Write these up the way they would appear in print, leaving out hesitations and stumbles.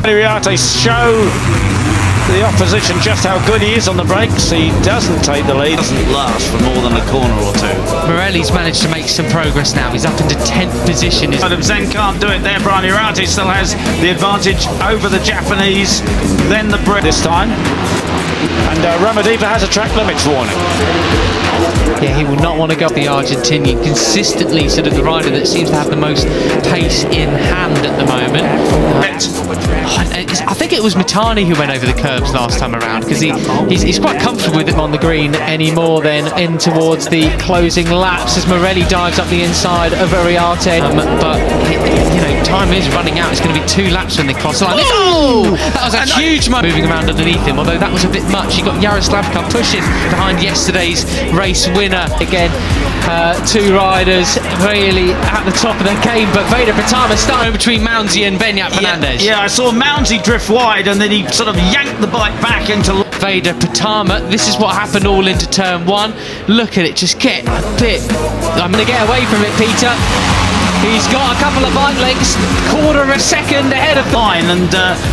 Iriarte show the opposition just how good he is on the brakes. He doesn't take the lead, doesn't last for more than a corner or two. Morelli's managed to make some progress now. He's up into 10th position. Zen can't do it there. Brian Iriarte still has the advantage over the Japanese, then the Brit this time. And Ramadiva has a track limits warning. Yeah, he will not want to go the Argentinian. Consistently sort of the rider that seems to have the most pace in hand at the moment. I think it was Mitani who went over the curbs last time around, because he's quite comfortable with him on the green anymore then in towards the closing laps as Morelli dives up the inside of Iriarte. But you know, time is running out. It's going to be 2 laps when they cross the line. Oh! That was a huge moment moving around underneath him, although that was a bit much. You got Jaroslavka pushing behind yesterday's race winner. Again, 2 riders really at the top of their game, but Veder Pratama starting between Moundsy and Beñat Fernandez. Yeah, I saw Moundsy drift wide and then he sort of yanked the bike back into Veder Pratama. This is what happened all into turn 1. Look at it, just get a bit. I'm going to get away from it, Peter. He's got a couple of bike lengths, quarter of a second ahead of line, and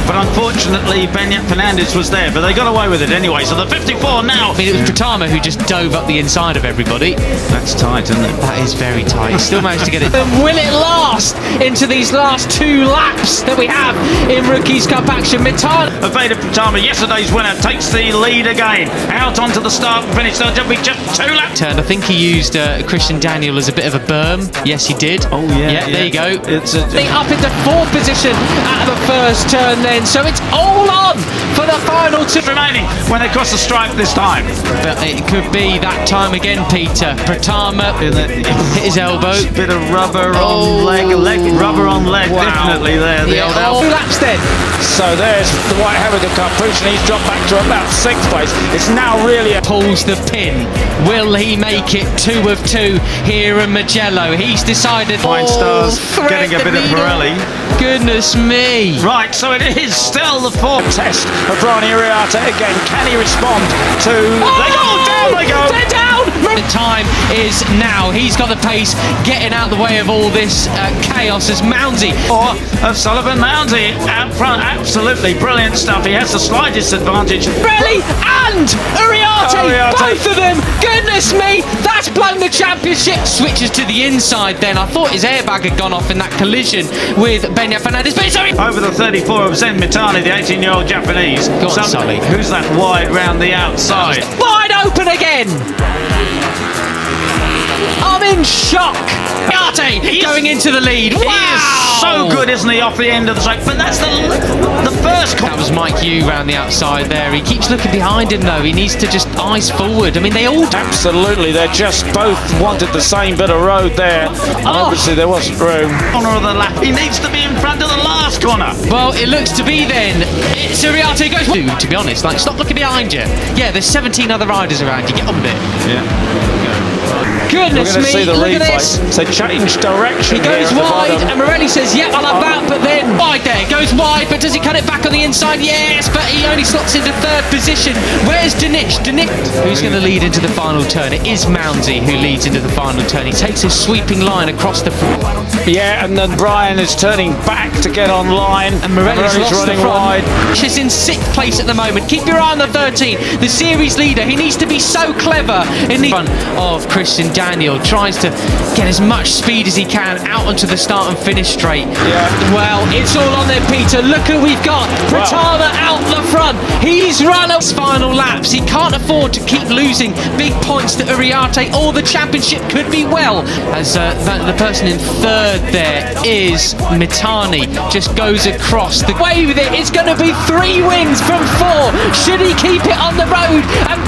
but unfortunately Beñat Fernandez was there, but they got away with it anyway. So the 54 now. I mean, it was Pratama who just dove up the inside of everybody. That's tight, isn't it? That is very tight. He still managed to get it. And will it last into these last 2 laps that we have in Rookies Cup action? Mitani. Veder Pratama, yesterday's winner, takes the lead again. Out onto the start and finish. There'll be just 2 laps. I think he used Christian Daniel as a bit of a berm. Yes, he did. Oh yeah, there you go. It's up into 4th position at the first turn then, so it's all on for the final 2 remaining when they cross the stripe this time. But it could be that time again, Peter. Pratama hit his elbow. Bit of rubber on leg, rubber on leg, wow. Definitely there. The old elbow. 2 laps then. So there's the White Harrigan Cup push, and he's dropped back to about 6th place. It's now really pulls the pin. Will he make it 2 of 2 here in Mugello? He's decided. Fine Stars getting a bit of Pirelli. Goodness me. Right, so it is still the 4th test of Brian Iriarte again. Can he respond to... down they go! They're down! The time is now. He's got the pace, getting out the way of all this chaos as Moundsy. Or of Sullivan Moundsy out front. Absolutely brilliant stuff. He has the slightest advantage. Morelli and Iriarte, both of them. Goodness me, that's blown the championship. Switches to the inside then. I thought his airbag had gone off in that collision with Beñat Fernandez. But sorry. Over the 34 of Zen Mitani, the 18-year-old Japanese. Go on, Sully. Who's that wide round the outside? Wide open again. I'm in shock. Iriarte going into the lead. Wow. He is so good, isn't he, off the end of the track? But that's the first. That was Mike Yu round the outside there. He keeps looking behind him though. He needs to just eyes forward. I mean, they all do. Absolutely, they just both wanted the same bit of road there. And obviously there wasn't room. Corner of the lap. He needs to be in front of the last corner. Well, it looks to be then. It's Iriarte goes. Dude, to be honest, like, stop looking behind you. Yeah, there's 17 other riders around you. Get on with it. Yeah. Goodness me, see the look replay. at this. So change direction. He goes wide, and Morelli says, yep, I'll have that, but then wide there. Goes wide, but does he cut it back on the inside? Yes, but he only slots into 3rd position. Where's Danic? Who's going to lead into the final turn? It is Moundsy who leads into the final turn. He takes his sweeping line across the front. Yeah, and then Brian is turning back to get on line. And Morelli's lost running the front. wide. She's in 6th place at the moment. Keep your eye on the 13, the series leader. He needs to be so clever in the front of Christian Daniel. Tries to get as much speed as he can out onto the start and finish straight. Yeah. Well, it's all on there, Peter. Look who we've got. Pratama out the front. He's run his final laps. He can't afford to keep losing big points to Iriarte, or the championship could be well. As the person in 3rd there is Mitani. Just goes across the way with it. It's going to be 3 wins from 4. Should he keep it on the road and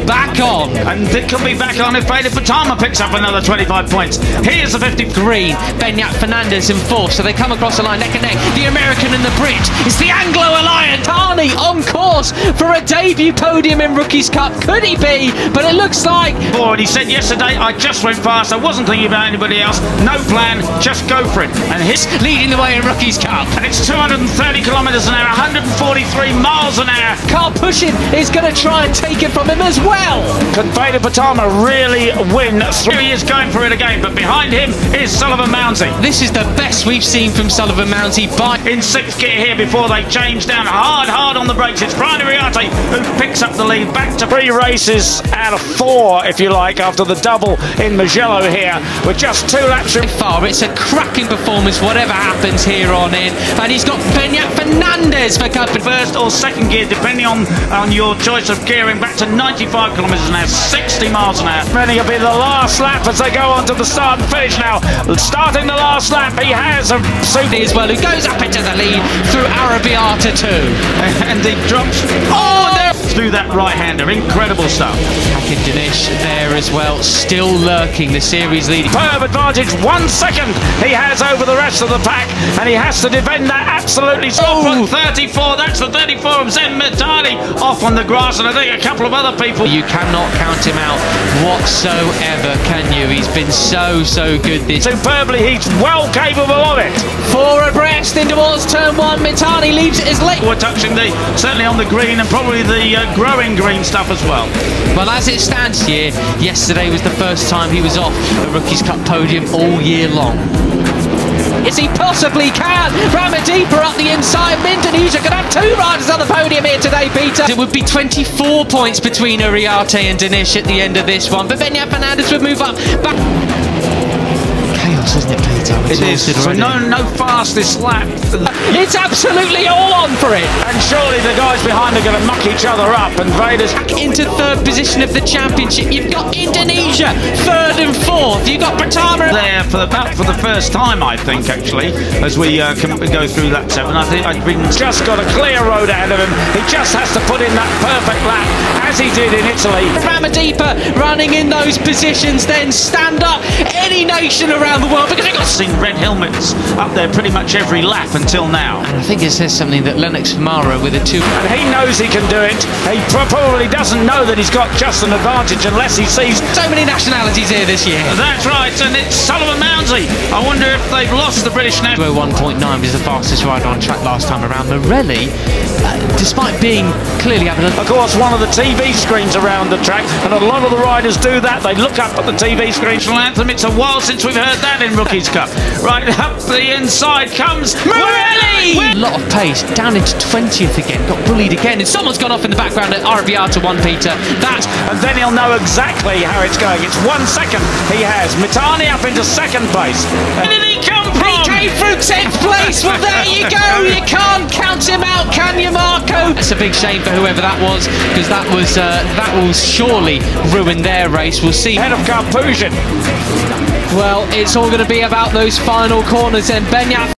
back on? And it could be back on if Veder Pratama picks up another 25 points. Here's the 50. Green, Beñat Fernandez in 4th, so they come across the line neck and neck. The American and the Brit. It's the Anglo Alliance. Tani on course for a debut podium in Rookies Cup. Could he be? But it looks like. Board. He said yesterday, I just went fast. I wasn't thinking about anybody else. No plan. Just go for it. And he's leading the way in Rookies Cup. And it's 230 kilometres an hour, 143 miles an hour. Car pushing is going to try and take it from him as well. Can Veder Pratama really win last 3 years going for it again, but behind him is Sullivan Mounsey. This is the best we've seen from Sullivan Mounsey In sixth gear here before they change down hard on the brakes. It's Brian Iriarte who picks up the lead back to 3 races out of 4, if you like, after the double in Mugello here, with just 2 laps far. It's a cracking performance, whatever happens here on in. And he's got Beñat Fernandez for company. First or second gear, depending on your choice of gearing, back to 95 kilometres an hour, 60 miles an hour. Many will be the last lap as they go on to the start and finish now. Starting the last lap, he has a super as well, who goes up into the lead through Arrabbiata too. And he drops through that right-hander. Incredible stuff. Hakim Dinish there as well, still lurking, the series leading. Superb advantage, 1 second he has over the rest of the pack, and he has to defend that absolutely. Stop on 34, that's the 34 of Zen Mitani off on the grass, and I think a couple of other people. You cannot count him out whatsoever, can you? He's been so good this. Superbly, he's well capable of it. 4 abreast in towards turn 1, Mitani leaves it as late. We're touching certainly on the green and probably the growing green stuff as well. Well, as it stands here, yesterday was the first time he was off the Rookies Cup podium all year long. Yes, he possibly can. Ramadipa up the inside. Indonesia could have 2 riders on the podium here today, Peter. It would be 24 points between Iriarte and Dinish at the end of this one, but Beñat Fernandez would move up back. Chaos, isn't it, Peter? It is. So no fastest lap. It's absolutely all on for it. And surely the guys behind are going to muck each other up, and Vader's back into 3rd position of the championship. You've got Indonesia 3rd and 4th. You've got Pratama there for the first time, I think, actually, as we go through lap 7. I think I've just got a clear road ahead of him. He just has to put in that perfect lap, as he did in Italy. Ramadipa running in those positions, then stand up any nation around the world, because we've got seen red helmets up there pretty much every lap until now. And I think it says something that Lennox Famara with a 2. And he knows he can do it. He probably doesn't know that he's got just an advantage unless he sees so many nationalities here this year. That's right, and it's Sullivan Mounsey. I wonder if they've lost the British now. 1.9 was the fastest rider on track last time around. Morelli, despite being clearly having of course, one of the TV screens around the track, and a lot of the riders do that. They look up at the TV screen. Anthem. It's a while since we've heard that in Rookies Cup. Right up the inside comes Morelli! A lot of pace, down into 20th again, got bullied again, and someone's gone off in the background at Arrabbiata 1, Peter. And then he'll know exactly how it's going. It's 1 second he has. Mitani up into 2nd place. Where did he come from? He came through 10th place. Well, there you go. You can't count him out, can you, Marco? It's a big shame for whoever that was, because that will surely ruin their race. We'll see. Head of Karpuzhin. Well, it's all going to be about those final corners, and Beñat